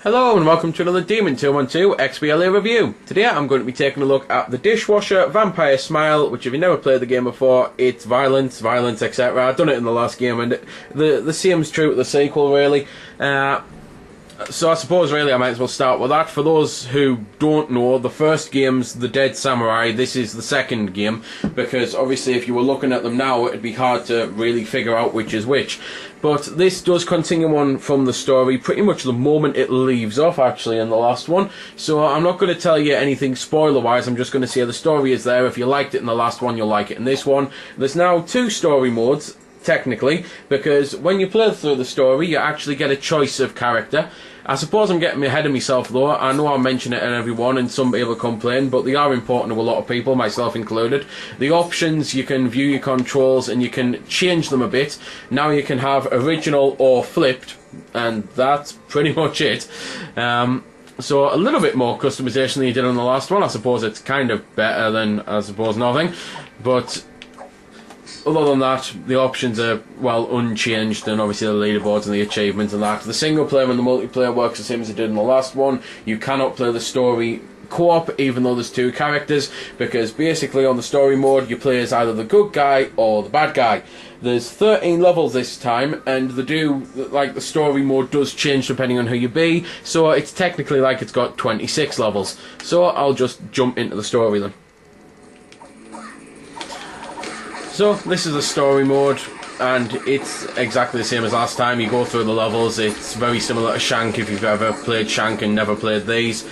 Hello and welcome to another Demon 212 XBL review. Today I'm going to be taking a look at the Dishwasher Vampire Smile, which if you've never played the game before, it's violence, etc. I've done it in the last game and the same's true with the sequel really. So I suppose really I might as well start with that. For those who don't know, the first game's The Dead Samurai, this is the second game, because obviously if you were looking at them now it'd be hard to really figure out which is which. But this does continue on from the story pretty much the moment it leaves off actually in the last one. So I'm not going to tell you anything spoiler wise, I'm just going to say the story is there. If you liked it in the last one, you'll like it in this one. There's now two story modes, technically, because when you play through the story you actually get a choice of character. I suppose I'm getting ahead of myself though. I know I mention it in every one and some people complain, but they are important to a lot of people, myself included. The options, you can view your controls and you can change them a bit. Now you can have original or flipped, and that's pretty much it. So a little bit more customization than you did on the last one. I suppose it's kind of better than, I suppose, nothing. But other than that, the options are, well, unchanged, and obviously the leaderboards and the achievements and that. The single player and the multiplayer works the same as it did in the last one. You cannot play the story co-op, even though there's two characters, because basically on the story mode you play as either the good guy or the bad guy. There's 13 levels this time, and the story mode does change depending on who you be, so it's technically like it's got 26 levels. So I'll just jump into the story then. So this is the story mode, and it's exactly the same as last time. You go through the levels. It's very similar to Shank if you've ever played Shank and never played these.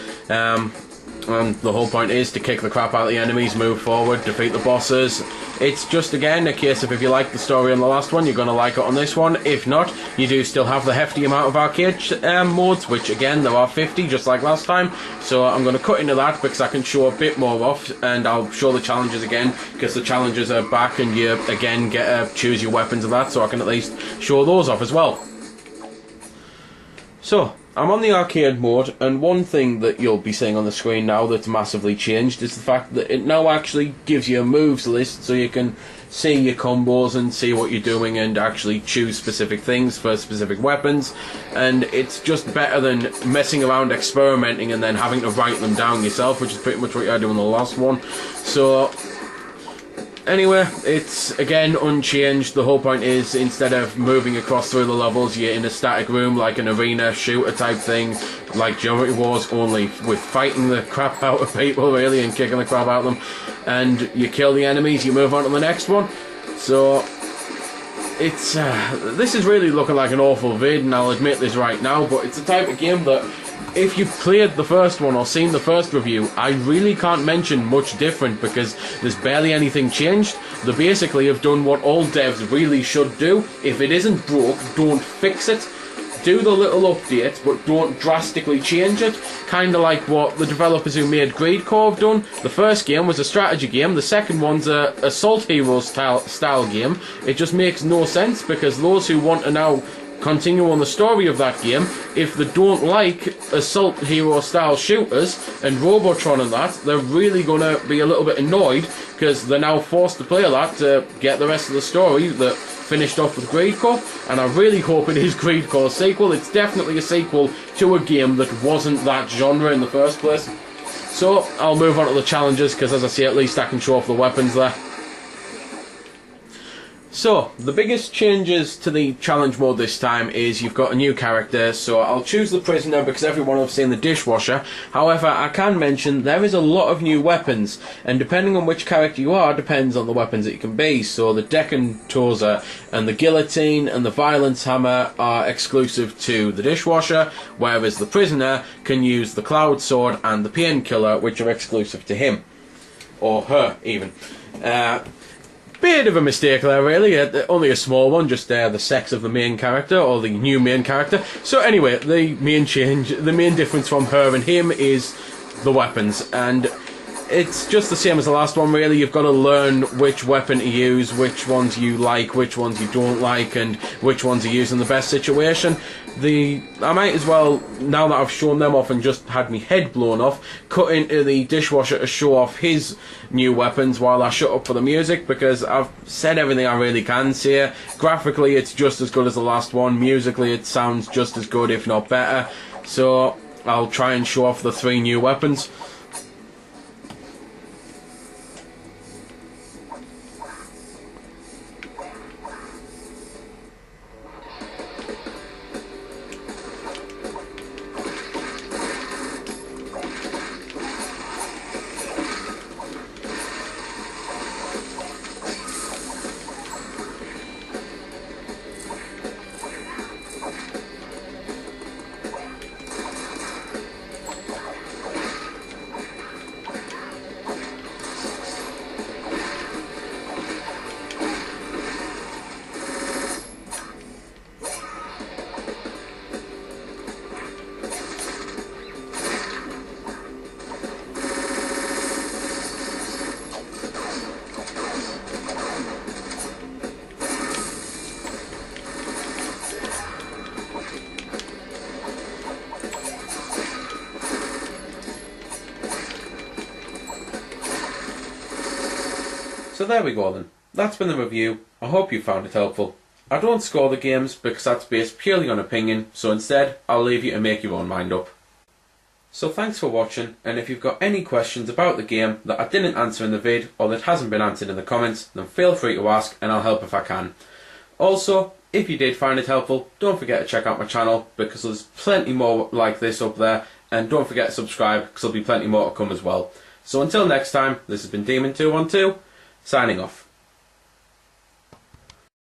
And the whole point is to kick the crap out of the enemies, move forward, defeat the bosses. It's just, again, a case of if you like the story on the last one, you're going to like it on this one. If not, you do still have the hefty amount of arcade modes, which, again, there are 50, just like last time. So I'm going to cut into that because I can show a bit more off, and I'll show the challenges again, because the challenges are back, and you, again, get to choose your weapons and that, so I can at least show those off as well. So, I'm on the arcade mode, and one thing that you'll be seeing on the screen now that's massively changed is the fact that it now actually gives you a moves list, so you can see your combos and see what you're doing and actually choose specific things for specific weapons. And it's just better than messing around experimenting and then having to write them down yourself, which is pretty much what you had to do in the last one. So anyway, it's again unchanged. The whole point is, instead of moving across through the levels, you're in a static room like an arena shooter type thing, like Geometry Wars, only with fighting the crap out of people really and kicking the crap out of them. And you kill the enemies, you move on to the next one. So it's this is really looking like an awful vid, and I'll admit this right now, but it's the type of game that if you've played the first one or seen the first review, I really can't mention much different because there's barely anything changed. They basically have done what all devs really should do. If it isn't broke, don't fix it. Do the little updates, but don't drastically change it. Kind of like what the developers who made Greedcore have done. The first game was a strategy game, the second one's a Assault Hero style game. It just makes no sense, because those who want to now continue on the story of that game, if they don't like Assault Hero style shooters and Robotron and that, they're really going to be a little bit annoyed, because they're now forced to play that to get the rest of the story that finished off with Greedcore. And I really hope it is Greedcore's sequel. It's definitely a sequel to a game that wasn't that genre in the first place. So I'll move on to the challenges, because as I say, at least I can show off the weapons there. So, the biggest changes to the challenge mode this time is you've got a new character, so I'll choose the prisoner because everyone will have seen the dishwasher. However, I can mention there is a lot of new weapons, and depending on which character you are, depends on the weapons that you can be. So the Deckentoser and the guillotine and the violence hammer are exclusive to the dishwasher, whereas the prisoner can use the cloud sword and the painkiller, which are exclusive to him. Or her, even. Bit of a mistake there really, only a small one, just the sex of the main character, or the new main character. So anyway, the main difference from her and him is the weapons, and it's just the same as the last one really. You've got to learn which weapon to use, which ones you like, which ones you don't like, and which ones are used in the best situation. I might as well, now that I've shown them off and just had my head blown off, cut into the dishwasher to show off his new weapons while I shut up for the music, because I've said everything I really can say. Graphically it's just as good as the last one, musically it sounds just as good if not better. So I'll try and show off the 3 new weapons. So there we go then. That's been the review. I hope you found it helpful. I don't score the games because that's based purely on opinion, so instead I'll leave you to make your own mind up. So thanks for watching, and if you've got any questions about the game that I didn't answer in the vid or that hasn't been answered in the comments, then feel free to ask and I'll help if I can. Also, if you did find it helpful, don't forget to check out my channel because there's plenty more like this up there, and don't forget to subscribe because there'll be plenty more to come as well. So until next time, this has been Demon212, signing off.